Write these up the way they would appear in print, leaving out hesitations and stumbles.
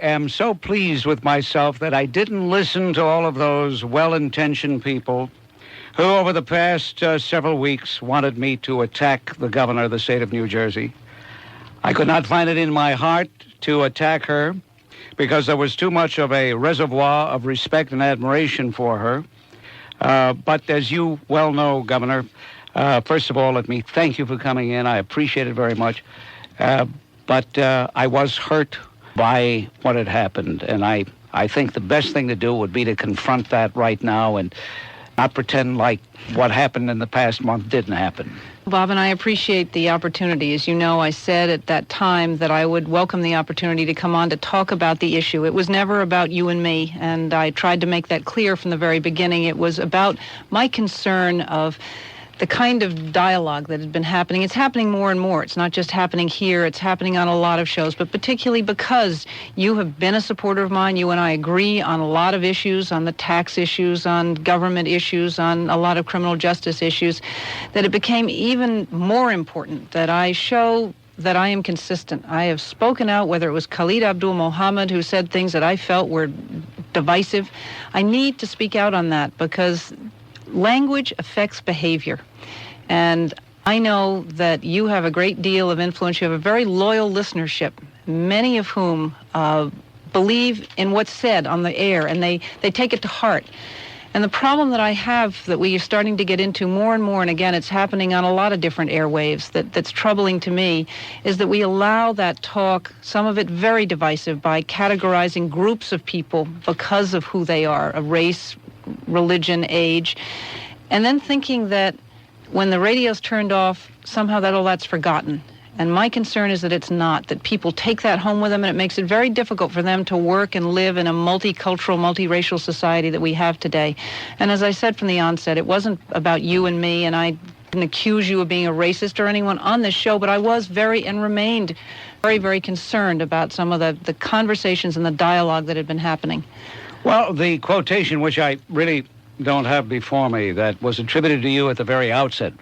am so pleased with myself that I didn't listen to all of those well-intentioned people who over the past several weeks wanted me to attack the governor of the state of New Jersey. I could not find it in my heart to attack her because there was too much of a reservoir of respect and admiration for her. But as you well know, Governor, first of all, let me thank you for coming in. I appreciate it very much. But I was hurt by what had happened, and I think the best thing to do would be to confront that right now and not pretend like what happened in the past month didn't happen. Bob, and I appreciate the opportunity. As you know, I said at that time that I would welcome the opportunity to come on to talk about the issue. It was never about you and me, and I tried to make that clear from the very beginning. It was about my concern of the kind of dialogue that had been happening. It's happening more and more. It's not just happening here. It's happening on a lot of shows, but particularly because you have been a supporter of mine. You and I agree on a lot of issues, on the tax issues, on government issues, on a lot of criminal justice issues, that it became even more important that I show that I am consistent. I have spoken out, whether it was Khalid Abdul Mohammed, who said things that I felt were divisive. I need to speak out on that because language affects behavior. And I know that you have a great deal of influence. You have a very loyal listenership, many of whom believe in what's said on the air, and they take it to heart. And the problem that I have that we are starting to get into more and more, and again, it's happening on a lot of different airwaves, that's troubling to me, is that we allow that talk, some of it very divisive, by categorizing groups of people because of who they are, a race, religion, age, and then thinking that when the radio's turned off, somehow all that's forgotten. And my concern is that it's not, that people take that home with them, and it makes it very difficult for them to work and live in a multicultural, multiracial society that we have today. And as I said from the onset, it wasn't about you and me, and I didn't accuse you of being a racist or anyone on this show, but I was and remained very, very concerned about some of the conversations and the dialogue that had been happening. Well, the quotation, which I really don't have before me, that was attributed to you at the very outset.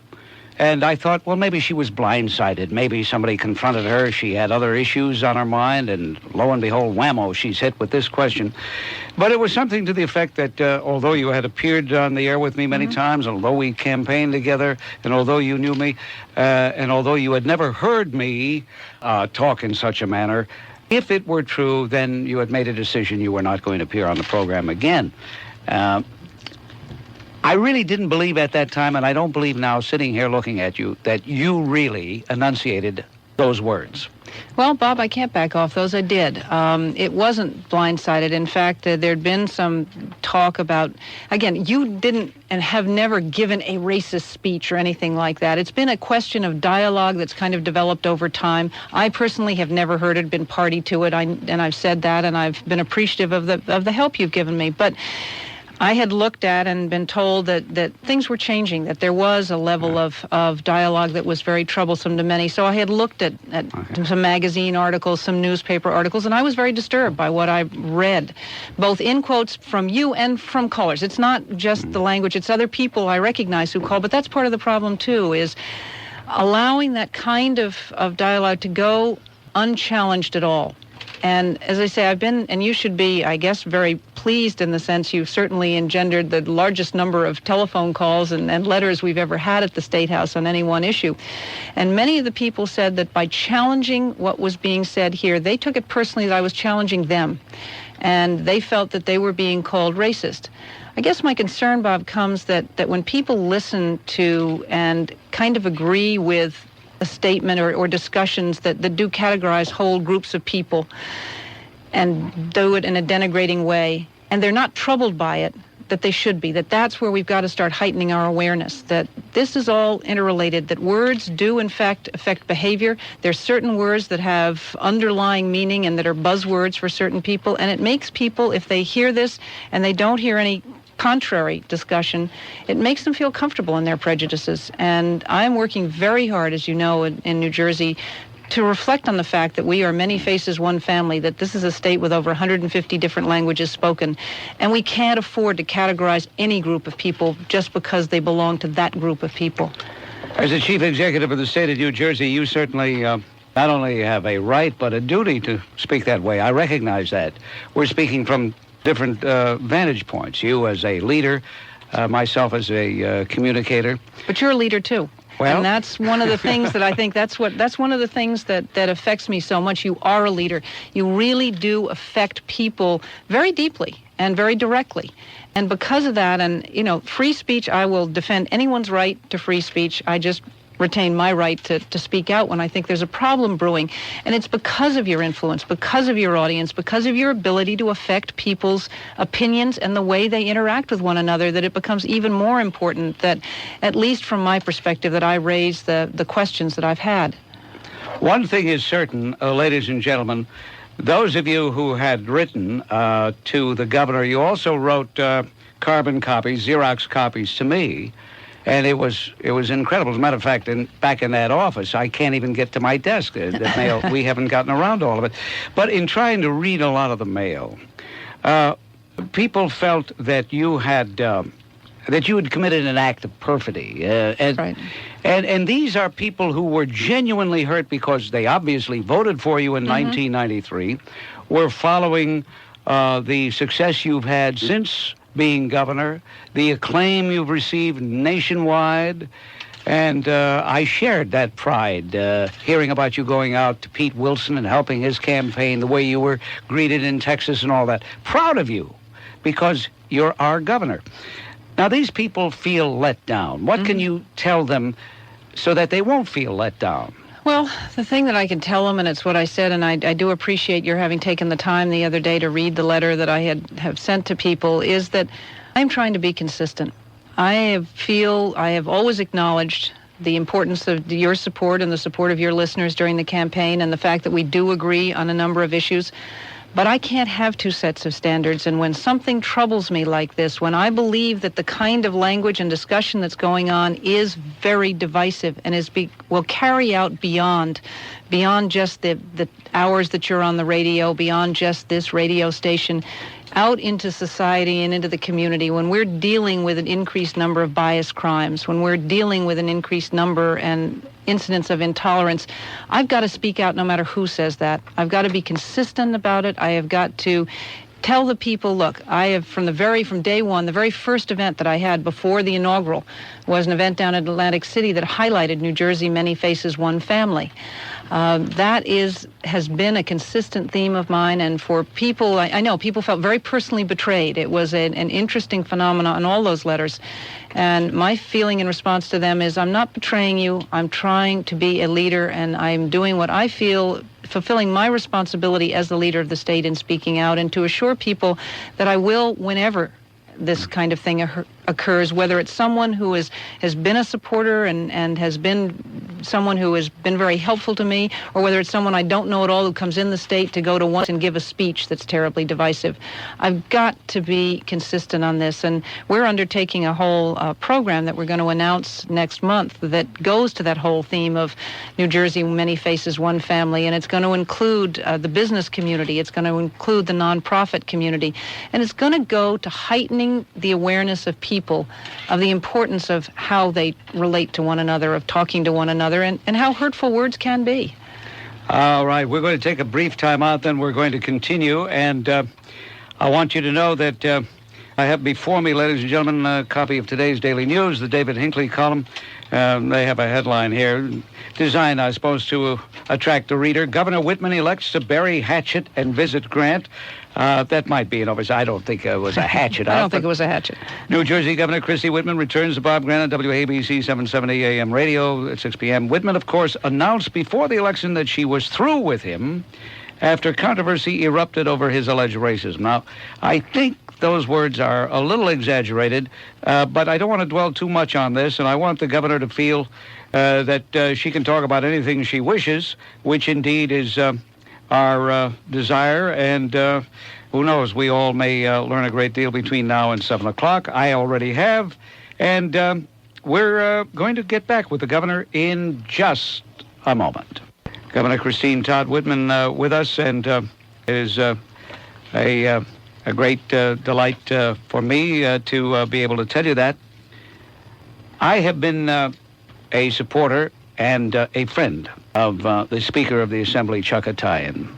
And I thought, well, maybe she was blindsided. Maybe somebody confronted her. She had other issues on her mind, and lo and behold, whammo, she's hit with this question. But it was something to the effect that although you had appeared on the air with me many times, although we campaigned together, and although you knew me, and although you had never heard me talk in such a manner, if it were true, then you had made a decision you were not going to appear on the program again. I really didn't believe at that time, and I don't believe now, sitting here looking at you, that you really enunciated those words. Well, Bob, I can't back off those. I did. It wasn't blindsided. In fact, there'd been some talk about, again, you didn't and have never given a racist speech or anything like that. It's been a question of dialogue that's kind of developed over time. I personally have never heard it, been party to it, and I've said that, and I've been appreciative of the help you've given me. But I had looked at and been told that things were changing, that there was a level of dialogue that was very troublesome to many. So I had looked at some magazine articles, some newspaper articles, and I was very disturbed by what I read, both in quotes from you and from callers. It's not just the language, it's other people I recognize who call, but that's part of the problem too, is allowing that kind of dialogue to go unchallenged at all. And as I say, I've been, and you should be, I guess, very pleased in the sense you've certainly engendered the largest number of telephone calls and letters we've ever had at the State House on any one issue. And many of the people said that by challenging what was being said here, they took it personally that I was challenging them. And they felt that they were being called racist. I guess my concern, Bob, comes that when people listen to and kind of agree with a statement or discussions that do categorize whole groups of people and do it in a denigrating way, and they're not troubled by it, that they should be, that's where we've got to start heightening our awareness, that this is all interrelated, that words do in fact affect behavior. There's certain words that have underlying meaning and that are buzzwords for certain people, and it makes people, if they hear this and they don't hear any contrary discussion, it makes them feel comfortable in their prejudices. And I'm working very hard, as you know, in New Jersey, to reflect on the fact that we are many faces, one family, that this is a state with over 150 different languages spoken, and we can't afford to categorize any group of people just because they belong to that group of people. As the chief executive of the state of New Jersey, you certainly not only have a right, but a duty to speak that way. I recognize that. We're speaking from different vantage points. You as a leader, myself as a communicator. But you're a leader, too. Well, and that's one of the things that I think that's one of the things that affects me so much. You are a leader. You really do affect people very deeply and very directly. And because of that, and, free speech, I will defend anyone's right to free speech. I just retain my right to speak out when I think there's a problem brewing. And it's because of your influence, because of your audience, because of your ability to affect people's opinions and the way they interact with one another that it becomes even more important that, at least from my perspective, that I raise the questions that I've had. One thing is certain, ladies and gentlemen, those of you who had written to the governor, you also wrote carbon copies, Xerox copies to me. And it was incredible. As a matter of fact, back in that office, I can't even get to my desk. The mail, we haven't gotten around to all of it. But in trying to read a lot of the mail, people felt that you had committed an act of perfidy. Right. And these are people who were genuinely hurt because they obviously voted for you in 1993, were following the success you've had since being governor, the acclaim you've received nationwide, and I shared that pride, hearing about you going out to Pete Wilson and helping his campaign, the way you were greeted in Texas and all that. Proud of you, because you're our governor. Now, these people feel let down. What can you tell them so that they won't feel let down? Well, the thing that I can tell them, and it's what I said, and I do appreciate your having taken the time the other day to read the letter that I have sent to people, is that I'm trying to be consistent. I have always acknowledged the importance of your support and the support of your listeners during the campaign and the fact that we do agree on a number of issues. But I can't have two sets of standards. And when something troubles me like this, when I believe that the kind of language and discussion that's going on is very divisive and will carry out beyond just the hours that you're on the radio, beyond just this radio station, out into society and into the community, when we're dealing with an increased number of bias crimes, when we're dealing with an increased number and incidents of intolerance, I've got to speak out no matter who says that. I've got to be consistent about it. I have got to tell the people, look, I have from day one, the very first event that I had before the inaugural was an event down in Atlantic City that highlighted New Jersey, many faces, one family. That has been a consistent theme of mine, and for people, I know people felt very personally betrayed. It was an interesting phenomenon in all those letters, and my feeling in response to them is I'm not betraying you. I'm trying to be a leader, and I'm doing what I feel, fulfilling my responsibility as the leader of the state in speaking out, and to assure people that I will, whenever this kind of thing occurs, whether it's someone who has been a supporter and has been someone who has been very helpful to me, or whether it's someone I don't know at all who comes in the state to go to once and give a speech that's terribly divisive. I've got to be consistent on this, and we're undertaking a whole program that we're going to announce next month that goes to that whole theme of New Jersey, many faces, one family, and it's going to include the business community, it's going to include the nonprofit community, and it's going to go to heightening the awareness of people of the importance of how they relate to one another, of talking to one another, and how hurtful words can be. All right, we're going to take a brief time out, then we're going to continue, and I want you to know that I have before me, ladies and gentlemen, a copy of today's Daily News, the David Hinckley column. They have a headline here, designed, I suppose, to attract the reader. Governor Whitman elects to bury hatchet and visit Grant. That might be an oversight. I don't think it was a hatchet. I don't think it was a hatchet. New Jersey Governor Christy Whitman returns to Bob Grant on WABC 770 AM radio at 6 p.m. Whitman, of course, announced before the election that she was through with him after controversy erupted over his alleged racism. Now, I think those words are a little exaggerated, but I don't want to dwell too much on this, and I want the governor to feel that she can talk about anything she wishes, which indeed is our desire, and who knows, we all may learn a great deal between now and 7 o'clock. I already have, and we're going to get back with the governor in just a moment. Governor Christine Todd Whitman with us, and it is a great delight for me to be able to tell you that. I have been a supporter and a friend of the Speaker of the Assembly, Chuck Haytaian.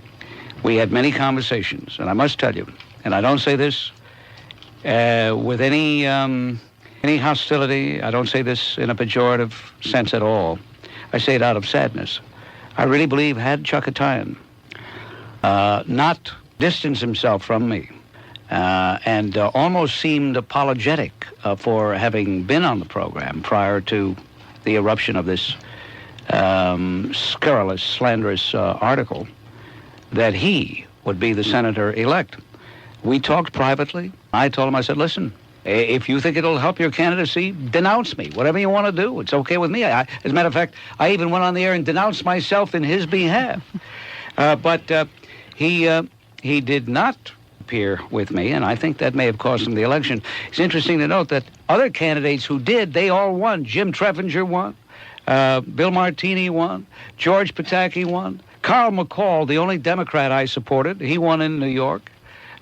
We had many conversations, and I must tell you, and I don't say this with any hostility. I don't say this in a pejorative sense at all. I say it out of sadness. I really believe had Chuck Haytaian not distanced himself from me and almost seemed apologetic for having been on the program prior to the eruption of this scurrilous, slanderous article, that he would be the senator-elect. We talked privately. I told him, I said, listen, if you think it'll help your candidacy, denounce me. Whatever you want to do, it's okay with me. As a matter of fact, I even went on the air and denounced myself in his behalf. But he did not appear with me, and I think that may have cost him the election. It's interesting to note that other candidates who did, they all won. Jim Treffinger won. Bill Martini won. George Pataki won. Carl McCall, the only Democrat I supported, he won in New York.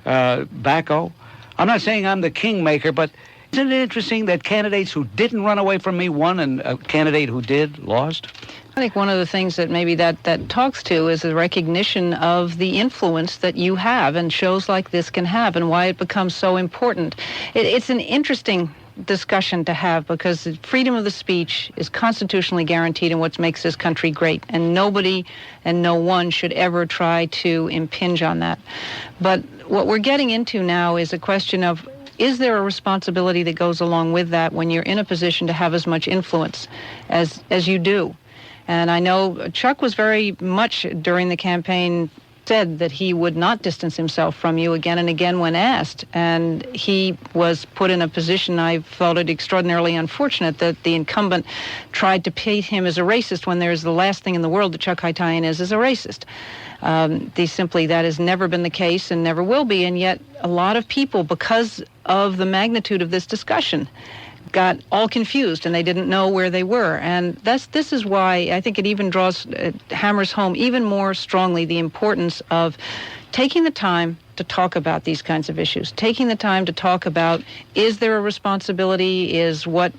Bacco. I'm not saying I'm the kingmaker, but isn't it interesting that candidates who didn't run away from me won and a candidate who did lost? I think one of the things that maybe that talks to is the recognition of the influence that you have and shows like this can have and why it becomes so important. It's an interesting discussion to have because freedom of the speech is constitutionally guaranteed in what makes this country great, and nobody and no one should ever try to impinge on that. But what we're getting into now is a question of, is there a responsibility that goes along with that when you're in a position to have as much influence as you do? And I know Chuck was very much during the campaign said that he would not distance himself from you again and again when asked. And he was put in a position, I felt it extraordinarily unfortunate that the incumbent tried to paint him as a racist when there's the last thing in the world that Chuck Haytaian is a racist. That has never been the case and never will be. And yet a lot of people, because of the magnitude of this discussion, got all confused and they didn't know where they were. And this is why I think it even hammers home even more strongly the importance of taking the time to talk about these kinds of issues, taking the time to talk about, is there a responsibility? Is what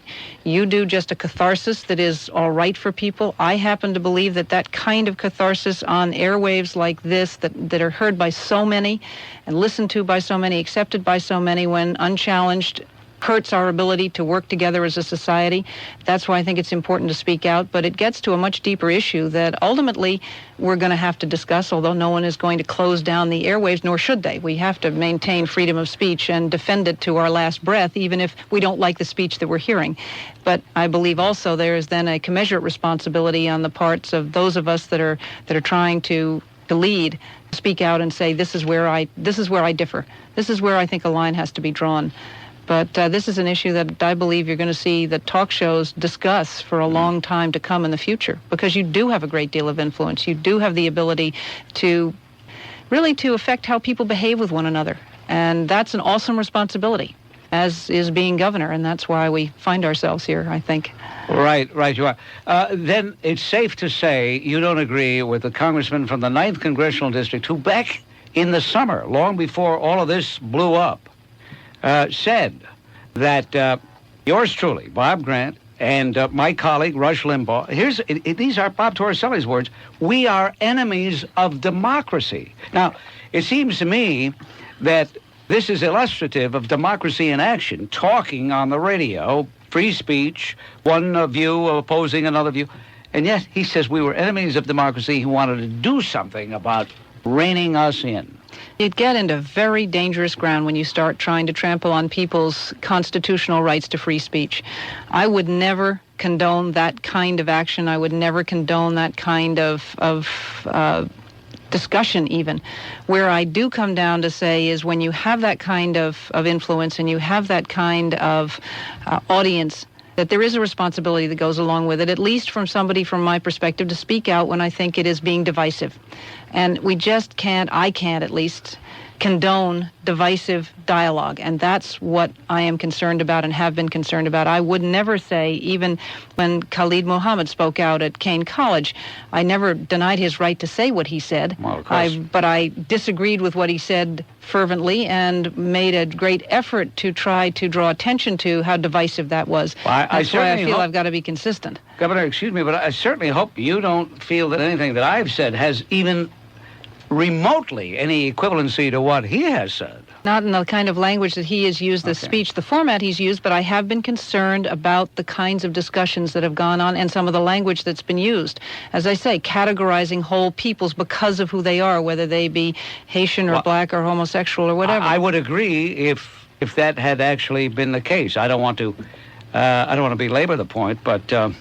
you do just a catharsis that is all right for people? I happen to believe that kind of catharsis on airwaves like this that are heard by so many and listened to by so many, accepted by so many when unchallenged, hurts our ability to work together as a society. That's why I think it's important to speak out, but it gets to a much deeper issue that ultimately we're going to have to discuss, although no one is going to close down the airwaves, nor should they. We have to maintain freedom of speech and defend it to our last breath, even if we don't like the speech that we're hearing. But I believe also there is then a commensurate responsibility on the parts of those of us that are trying to lead, speak out and say, this is where I differ. This is where I think a line has to be drawn. But this is an issue that I believe you're going to see the talk shows discuss for a long time to come in the future, because you do have a great deal of influence. You do have the ability to really to affect how people behave with one another. And that's an awesome responsibility, as is being governor. And that's why we find ourselves here, I think. Right, you are. Then it's safe to say you don't agree with the congressman from the 9th Congressional District who back in the summer, long before all of this blew up, said that yours truly, Bob Grant, and my colleague, Rush Limbaugh, these are Bob Torricelli's words, we are enemies of democracy. Now, it seems to me that this is illustrative of democracy in action, talking on the radio, free speech, one view opposing another view, and yet he says we were enemies of democracy. He wanted to do something about reining us in. You'd get into very dangerous ground when you start trying to trample on people's constitutional rights to free speech. I would never condone that kind of action. I would never condone that kind of discussion even. Where I do come down to say is when you have that kind of influence and you have that kind of audience, that there is a responsibility that goes along with it, at least from somebody from my perspective, to speak out when I think it is being divisive. And we just can't, I can't at least, condone divisive dialogue. And that's what I am concerned about and have been concerned about. I would never say, even when Khalid Mohammed spoke out at Kane College, I never denied his right to say what he said. Well, of course. But I disagreed with what he said fervently and made a great effort to try to draw attention to how divisive that was. Well, That's why I feel I've got to be consistent. Governor, excuse me, but I certainly hope you don't feel that anything that I've said has even remotely any equivalency to what he has said. Not in the kind of language that he has used, the speech, the format he's used, but I have been concerned about the kinds of discussions that have gone on and some of the language that's been used. As I say, categorizing whole peoples because of who they are, whether they be Haitian or black or homosexual or whatever. I would agree if that had actually been the case. I don't want to belabor the point, but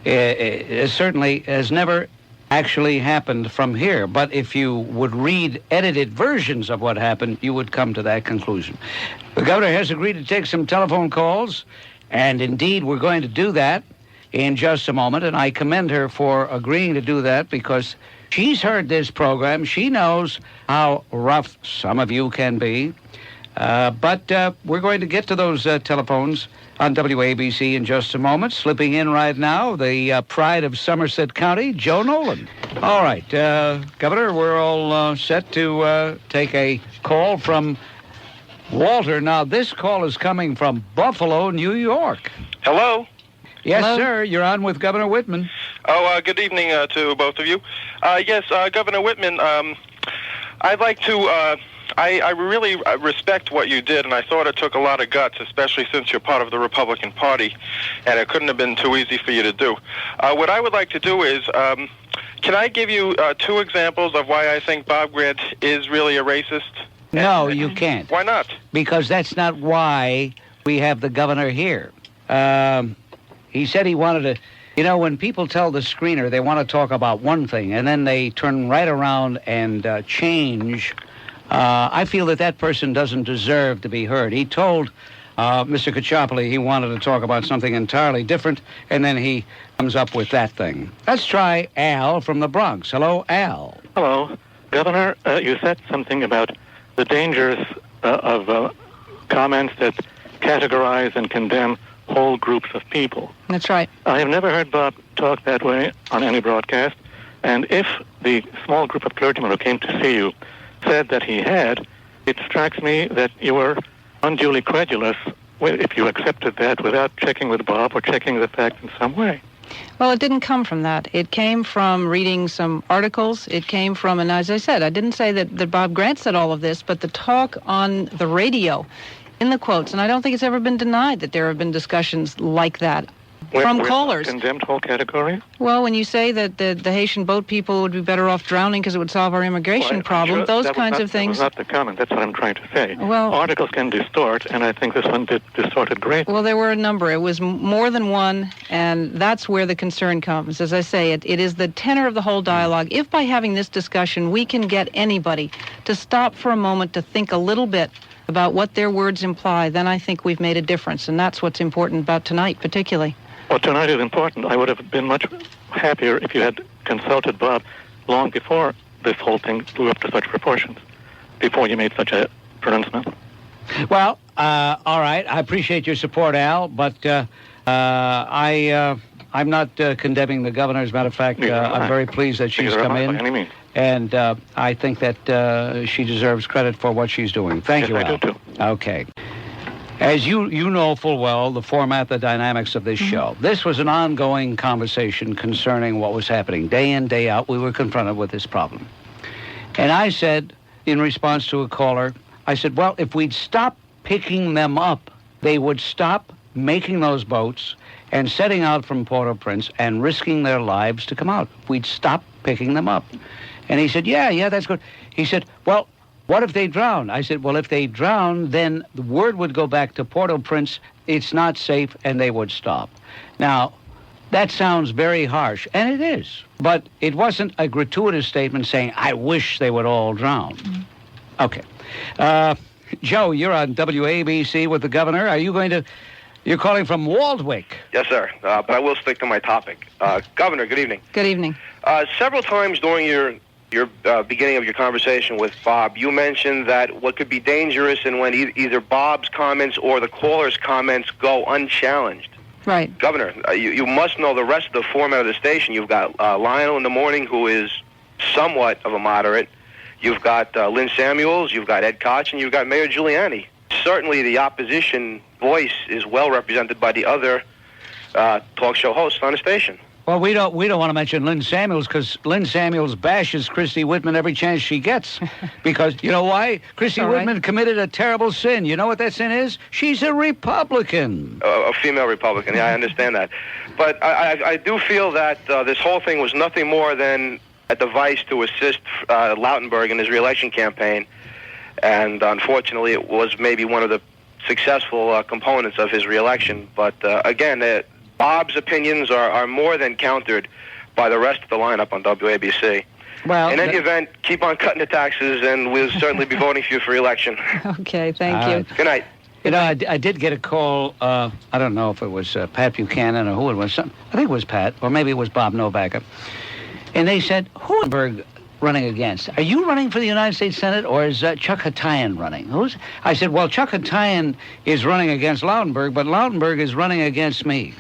it certainly has never actually happened from here. But if you would read edited versions of what happened, you would come to that conclusion. The governor has agreed to take some telephone calls, and indeed we're going to do that in just a moment, and I commend her for agreeing to do that because she's heard this program. She knows how rough some of you can be. But we're going to get to those telephones on WABC in just a moment. Slipping in right now, the pride of Somerset County, Joe Nolan. All right, Governor, we're all set to take a call from Walter. Now, this call is coming from Buffalo, New York. Hello? Yes, Hello? sir. You're on with Governor Whitman. Oh, good evening to both of you. Yes, Governor Whitman, I'd like to... I really respect what you did, and I thought it took a lot of guts, especially since you're part of the Republican Party, and it couldn't have been too easy for you to do. What I would like to do is, can I give you two examples of why I think Bob Grant is really a racist? No, you can't. Why not? Because that's not why we have the governor here. He said he wanted to... You know, when people tell the screener they want to talk about one thing, and then they turn right around and change... I feel that person doesn't deserve to be heard. He told Mr. Kachopoli he wanted to talk about something entirely different, and then he comes up with that thing. Let's try Al from the Bronx. Hello, Al. Hello. Governor, you said something about the dangers of comments that categorize and condemn whole groups of people. That's right. I have never heard Bob talk that way on any broadcast, and if the small group of clergymen who came to see you said that he had, it strikes me that you were unduly credulous if you accepted that without checking with Bob or checking the facts in some way. Well, it didn't come from that. It came from reading some articles. It came from, and as I said, I didn't say that Bob Grant said all of this, but the talk on the radio in the quotes, and I don't think it's ever been denied that there have been discussions like that. From callers. Condemned whole category? Well, when you say that the Haitian boat people would be better off drowning because it would solve our immigration problem, sure those kinds of things. That was not the comment. That's what I'm trying to say. Well, articles can distort, and I think this one did distort it greatly. Well, there were a number. It was more than one, and that's where the concern comes. As I say, it is the tenor of the whole dialogue. If by having this discussion we can get anybody to stop for a moment to think a little bit about what their words imply, then I think we've made a difference, and that's what's important about tonight particularly. Well, tonight is important. I would have been much happier if you had consulted Bob long before this whole thing blew up to such proportions, before you made such a pronouncement. Well, all right. I appreciate your support, Al, but I'm not condemning the governor. As a matter of fact, I'm very pleased that she's come in. By any means. And I think that she deserves credit for what she's doing. Thank you, Al. I do, too. Okay. As you know full well, the format, the dynamics of this show. This was an ongoing conversation concerning what was happening. Day in, day out, we were confronted with this problem. And I said, in response to a caller, I said, well, if we'd stop picking them up, they would stop making those boats and setting out from Port-au-Prince and risking their lives to come out. We'd stop picking them up. And he said, yeah, that's good. He said, well, what if they drown? I said, well, if they drown, then the word would go back to Port-au-Prince, it's not safe, and they would stop. Now, that sounds very harsh, and it is. But it wasn't a gratuitous statement saying, I wish they would all drown. Okay. Joe, you're on WABC with the governor. You're calling from Waldwick. Yes, sir, but I will stick to my topic. Governor, good evening. Good evening. Several times during your beginning of your conversation with Bob, you mentioned that what could be dangerous and when either Bob's comments or the caller's comments go unchallenged. Right. Governor, you must know the rest of the format of the station. You've got Lionel in the morning, who is somewhat of a moderate. You've got Lynn Samuels, you've got Ed Koch, and you've got Mayor Giuliani. Certainly the opposition voice is well represented by the other talk show hosts on the station. Well, we don't want to mention Lynn Samuels because Lynn Samuels bashes Christy Whitman every chance she gets. Because, you know why? Christy Whitman committed a terrible sin. You know what that sin is? She's a Republican. A female Republican, yeah, I understand that. But I do feel that this whole thing was nothing more than a device to assist Lautenberg in his re-election campaign. And unfortunately, it was maybe one of the successful components of his re-election. But again, Bob's opinions are more than countered by the rest of the lineup on WABC. Well, in any event, keep on cutting the taxes, and we'll certainly be voting for you for re-election. Okay, thank you. Good night. You know, I did get a call. I don't know if it was Pat Buchanan or who it was. I think it was Pat, or maybe it was Bob Novak. And they said, who is Lautenberg running against? Are you running for the United States Senate, or is Chuck Haytaian running? I said, well, Chuck Haytaian is running against Lautenberg, but Lautenberg is running against me.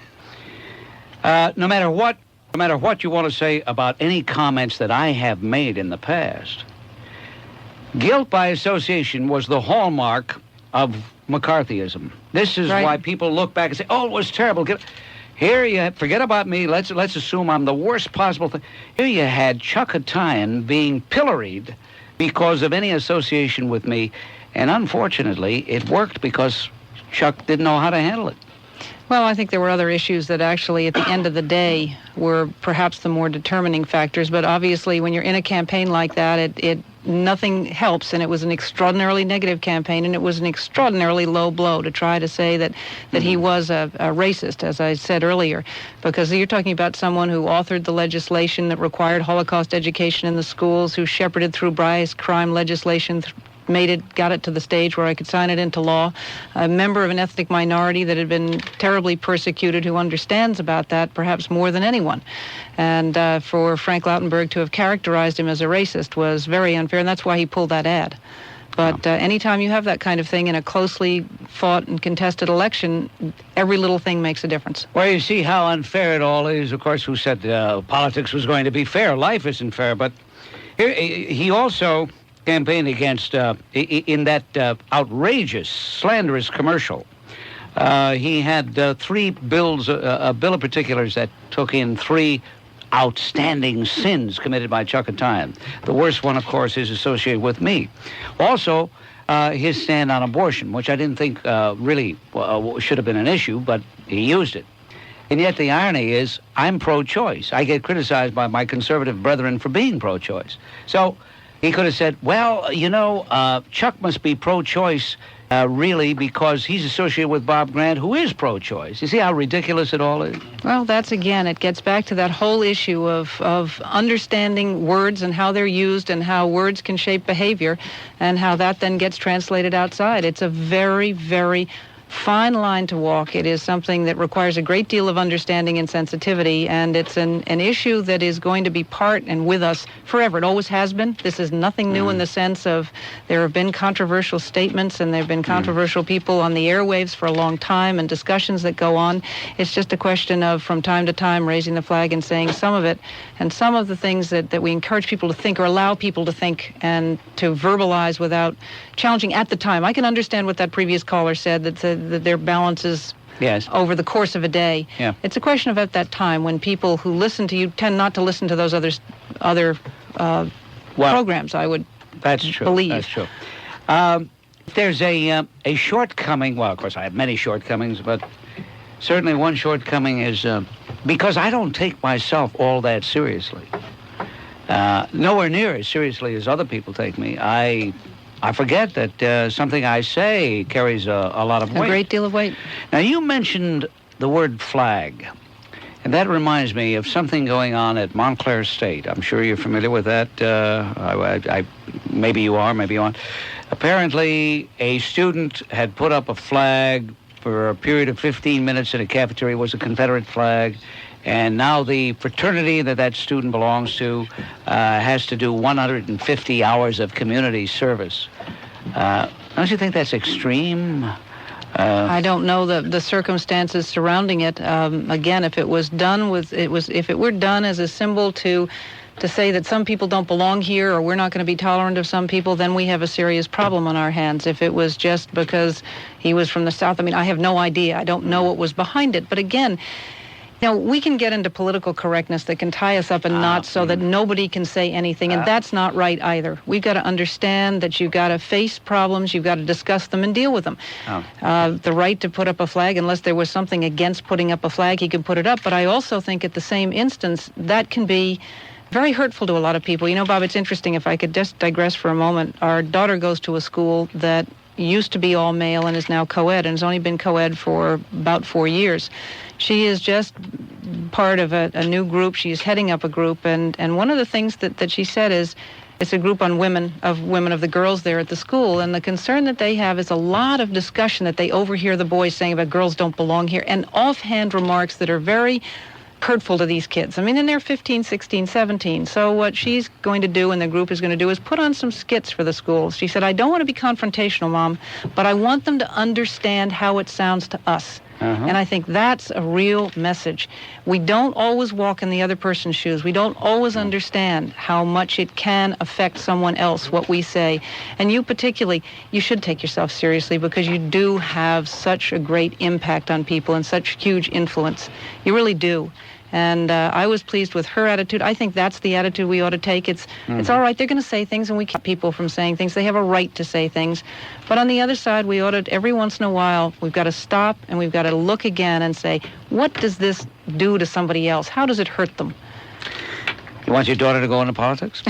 No matter what you want to say about any comments that I have made in the past, guilt by association was the hallmark of McCarthyism. This is why people look back and say, oh, it was terrible. Here you forget about me. Let's assume I'm the worst possible thing. Here you had Chuck Haytaian being pilloried because of any association with me, and unfortunately, it worked because Chuck didn't know how to handle it. Well, I think there were other issues that actually, at the end of the day, were perhaps the more determining factors. But obviously, when you're in a campaign like that, nothing helps, and it was an extraordinarily negative campaign, and it was an extraordinarily low blow to try to say that he was a racist, as I said earlier, because you're talking about someone who authored the legislation that required Holocaust education in the schools, who shepherded through bias crime legislation, got it to the stage where I could sign it into law, a member of an ethnic minority that had been terribly persecuted, who understands about that perhaps more than anyone. And for Frank Lautenberg to have characterized him as a racist was very unfair, and that's why he pulled that ad. But anytime you have that kind of thing in a closely fought and contested election, every little thing makes a difference. Well, you see how unfair it all is. Of course, who said politics was going to be fair? Life isn't fair. But he also campaigned against, in that outrageous, slanderous commercial. He had three bills, a bill of particulars that took in three outstanding sins committed by Chuck Haytaian. The worst one, of course, is associated with me. Also, his stand on abortion, which I didn't think really should have been an issue, but he used it. And yet the irony is, I'm pro-choice. I get criticized by my conservative brethren for being pro-choice. So he could have said, well, you know, Chuck must be pro-choice really because he's associated with Bob Grant, who is pro-choice. You see how ridiculous it all is? Well, it gets back to that whole issue of understanding words and how they're used and how words can shape behavior and how that then gets translated outside. It's a very, very fine line to walk. It is something that requires a great deal of understanding and sensitivity, and it's an issue that is going to be part and with us forever. It always has been. This is nothing new in the sense of there have been controversial statements and there have been controversial people on the airwaves for a long time and discussions that go on. It's just a question of, from time to time, raising the flag and saying some of it, and some of the things that we encourage people to think or allow people to think and to verbalize without challenging at the time. I can understand what that previous caller said, that their balances over the course of a day. Yeah. It's a question of at that time when people who listen to you tend not to listen to those other programs, I would believe. That's true. There's a shortcoming. Well, of course, I have many shortcomings, but certainly one shortcoming is because I don't take myself all that seriously. Nowhere near as seriously as other people take me. I forget that something I say carries a lot of weight. A great deal of weight. Now, you mentioned the word flag, and that reminds me of something going on at Montclair State. I'm sure you're familiar with that. Maybe you are, maybe you aren't. Apparently, a student had put up a flag for a period of 15 minutes in a cafeteria. It was a Confederate flag. And now the fraternity that student belongs to has to do 150 hours of community service. Don't you think that's extreme? I don't know the circumstances surrounding it. Again, if it was done if it were done as a symbol to to say that some people don't belong here or we're not going to be tolerant of some people, then we have a serious problem on our hands. If it was just because he was from the South, I mean, I have no idea. I don't know what was behind it. But again, we can get into political correctness that can tie us up in knots so that nobody can say anything, and that's not right either. We've got to understand that you've got to face problems, you've got to discuss them and deal with them. The right to put up a flag, unless there was something against putting up a flag, he could put it up. But I also think at the same instance, that can be very hurtful to a lot of people. You know, Bob, it's interesting, if I could just digress for a moment. Our daughter goes to a school that used to be all male and is now co-ed, and has only been co-ed for about 4 years. She is just part of a new group. She's heading up a group, and one of the things that she said is, it's a group on women of the girls there at the school, and the concern that they have is a lot of discussion that they overhear the boys saying about girls don't belong here, and offhand remarks that are very hurtful to these kids. I mean, and they're 15, 16, 17. So what she's going to do and the group is going to do is put on some skits for the school. She said, I don't want to be confrontational, Mom, but I want them to understand how it sounds to us. And I think that's a real message. We don't always walk in the other person's shoes. We don't always understand how much it can affect someone else, what we say. And you particularly, you should take yourself seriously, because you do have such a great impact on people and such huge influence. You really do. And I was pleased with her attitude. I think that's the attitude we ought to take. It's all right, they're going to say things, and we keep people from saying things. They have a right to say things. But on the other side, we ought to, every once in a while, we've got to stop and we've got to look again and say, what does this do to somebody else? How does it hurt them? You want your daughter to go into politics?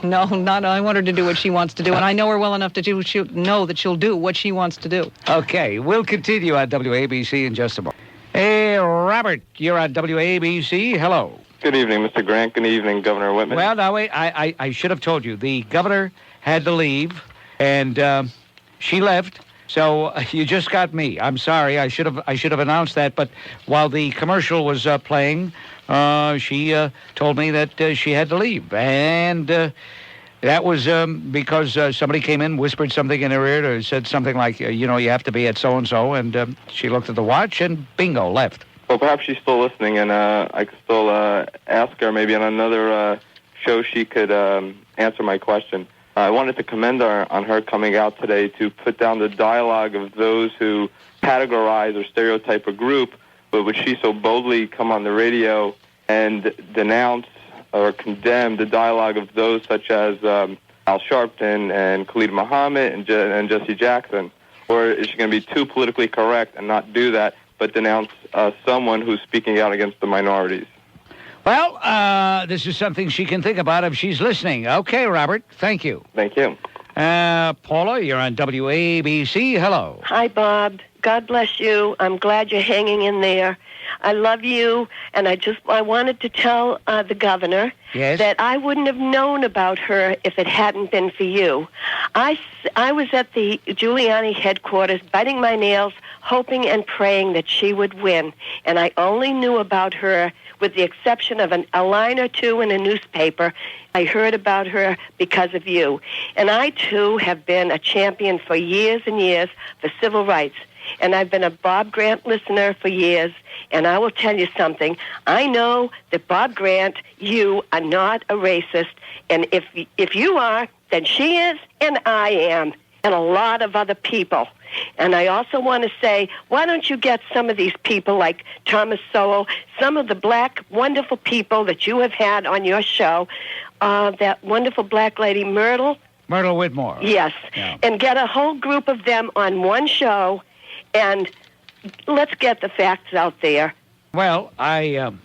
No, not. I want her to do what she wants to do, and I know her well enough to know that she'll do what she wants to do. Okay, we'll continue on WABC in just a moment. Hey, Robert, you're on WABC. Hello. Good evening, Mr. Grant. Good evening, Governor Whitman. Well, now wait. I should have told you. The governor had to leave, and she left. So you just got me. I'm sorry. I should have announced that. But while the commercial was playing, she told me that she had to leave, and that was because somebody came in, whispered something in her ear, or said something like, you have to be at so-and-so, and she looked at the watch, and bingo, left. Well, perhaps she's still listening, and I could still ask her maybe on another show she could answer my question. I wanted to commend her on her coming out today to put down the dialogue of those who categorize or stereotype a group, but would she so boldly come on the radio and denounce or condemn the dialogue of those such as Al Sharpton and Khalid Muhammad and Jesse Jackson? Or is she going to be too politically correct and not do that, but denounce someone who's speaking out against the minorities? Well, this is something she can think about if she's listening. Okay, Robert, thank you. Thank you. Paula, you're on WABC. Hello. Hi, Bob. God bless you. I'm glad you're hanging in there. I love you, and I wanted to tell the governor that I wouldn't have known about her if it hadn't been for you. I was at the Giuliani headquarters biting my nails, hoping and praying that she would win, and I only knew about her with the exception of a line or two in a newspaper. I heard about her because of you. And I, too, have been a champion for years and years for civil rights. And I've been a Bob Grant listener for years, and I will tell you something. I know that Bob Grant, you are not a racist, and if you are, then she is, and I am, and a lot of other people. And I also want to say, why don't you get some of these people like Thomas Sowell, some of the black wonderful people that you have had on your show, that wonderful black lady Myrtle Whitmore. Yes, yeah. And get a whole group of them on one show, and let's get the facts out there. Well, you've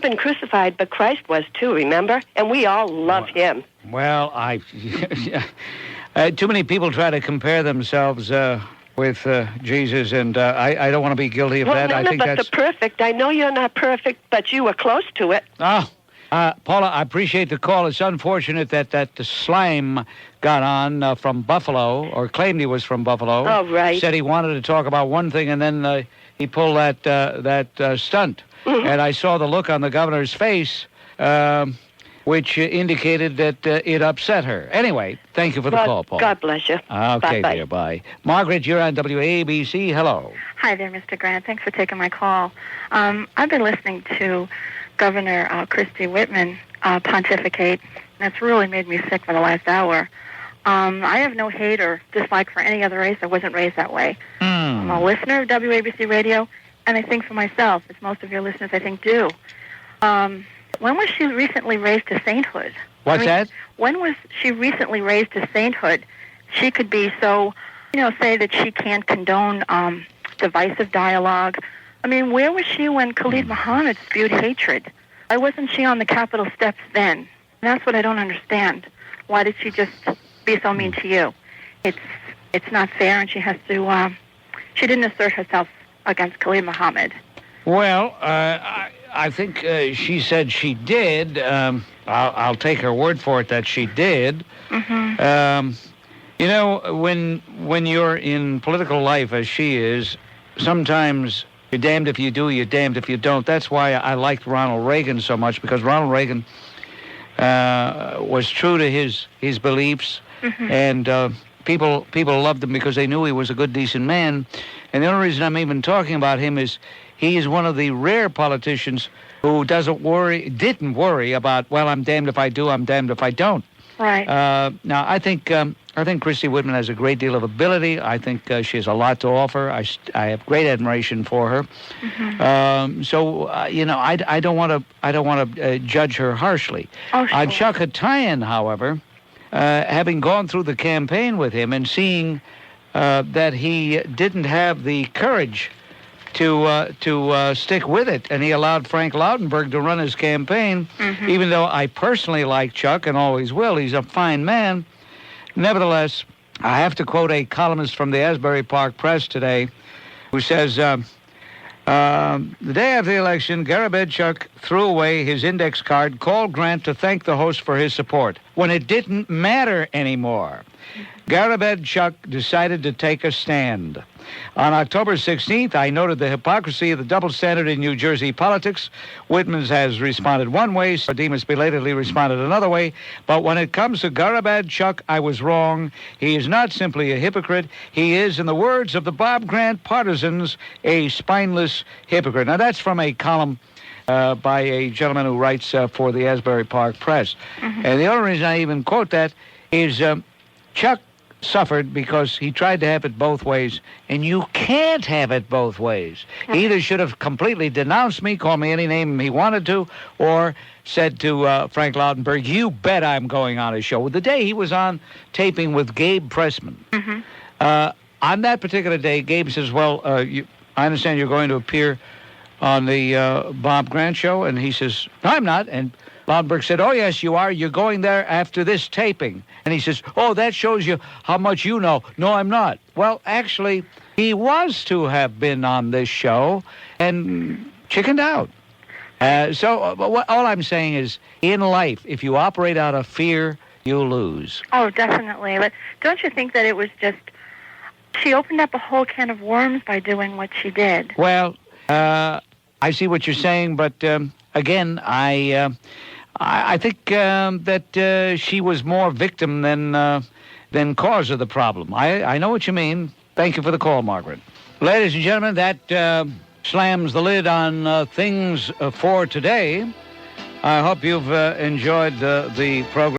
been crucified, but Christ was too, remember? And we all love him. Well, too many people try to compare themselves with Jesus, and I don't want to be guilty of that. I think that's the perfect. I know you're not perfect, but you were close to it. Oh, Paula, I appreciate the call. It's unfortunate that the slime got on from Buffalo, or claimed he was from Buffalo. Oh, right. Said he wanted to talk about one thing, and then he pulled that stunt. Mm-hmm. And I saw the look on the governor's face, which indicated that it upset her. Anyway, thank you for the call, Paul. God bless you. Okay, bye-bye. dear, bye. Margaret, you're on WABC. Hello. Hi there, Mr. Grant. Thanks for taking my call. I've been listening to Governor Christie Whitman pontificate. That's really made me sick for the last hour. I have no hate or dislike for any other race. I wasn't raised that way. I'm a listener of WABC Radio, and I think for myself, as most of your listeners, I think, do. When was she recently raised to sainthood? What's that? When was she recently raised to sainthood? She could be so, say that she can't condone divisive dialogue. I mean, where was she when Khalid Muhammad spewed hatred? Why wasn't she on the Capitol steps then? And that's what I don't understand. Why did she just be so mean to you? It's not fair, and she has to. She didn't assert herself against Khalid Muhammad. Well, I think she said she did. I'll take her word for it that she did. Mm-hmm. When you're in political life as she is, sometimes you're damned if you do, you're damned if you don't. That's why I liked Ronald Reagan so much, because Ronald Reagan was true to his beliefs, and people loved him because they knew he was a good, decent man. And the only reason I'm even talking about him is he is one of the rare politicians who didn't worry about, well, I'm damned if I do, I'm damned if I don't. Right. Now, I think Christy Whitman has a great deal of ability. I think she has a lot to offer. I have great admiration for her. I don't want to judge her harshly. Oh, sure. Chuck Haytaian, however, having gone through the campaign with him and seeing that he didn't have the courage to stick with it, and he allowed Frank Lautenberg to run his campaign, even though I personally like Chuck and always will. He's a fine man. Nevertheless, I have to quote a columnist from the Asbury Park Press today who says, the day after the election, Garabed Chuck threw away his index card, called Grant to thank the host for his support, when it didn't matter anymore. Garabed Chuck decided to take a stand. On October 16th, I noted the hypocrisy of the double standard in New Jersey politics. Whitman has responded one way, Demas belatedly responded another way. But when it comes to Garabed Chuck, I was wrong. He is not simply a hypocrite. He is, in the words of the Bob Grant partisans, a spineless hypocrite. Now, that's from a column by a gentleman who writes for the Asbury Park Press. And the only reason I even quote that is Chuck suffered because he tried to have it both ways, and you can't have it both ways. He either should have completely denounced me, called me any name he wanted to, or said to Frank Lautenberg, you bet I'm going on his show. The day he was on taping with Gabe Pressman, on that particular day, Gabe says, well, I understand you're going to appear on the Bob Grant show, and he says, no, I'm not, and Lautenberg said, oh, yes, you are. You're going there after this taping. And he says, oh, that shows you how much you know. No, I'm not. Well, actually, he was to have been on this show and chickened out. All I'm saying is, in life, if you operate out of fear, you lose. Oh, definitely. But don't you think that it was just, she opened up a whole can of worms by doing what she did? Well, I see what you're saying, but again, I think that she was more victim than cause of the problem. I know what you mean. Thank you for the call, Margaret. Ladies and gentlemen, that slams the lid on things for today. I hope you've enjoyed the program.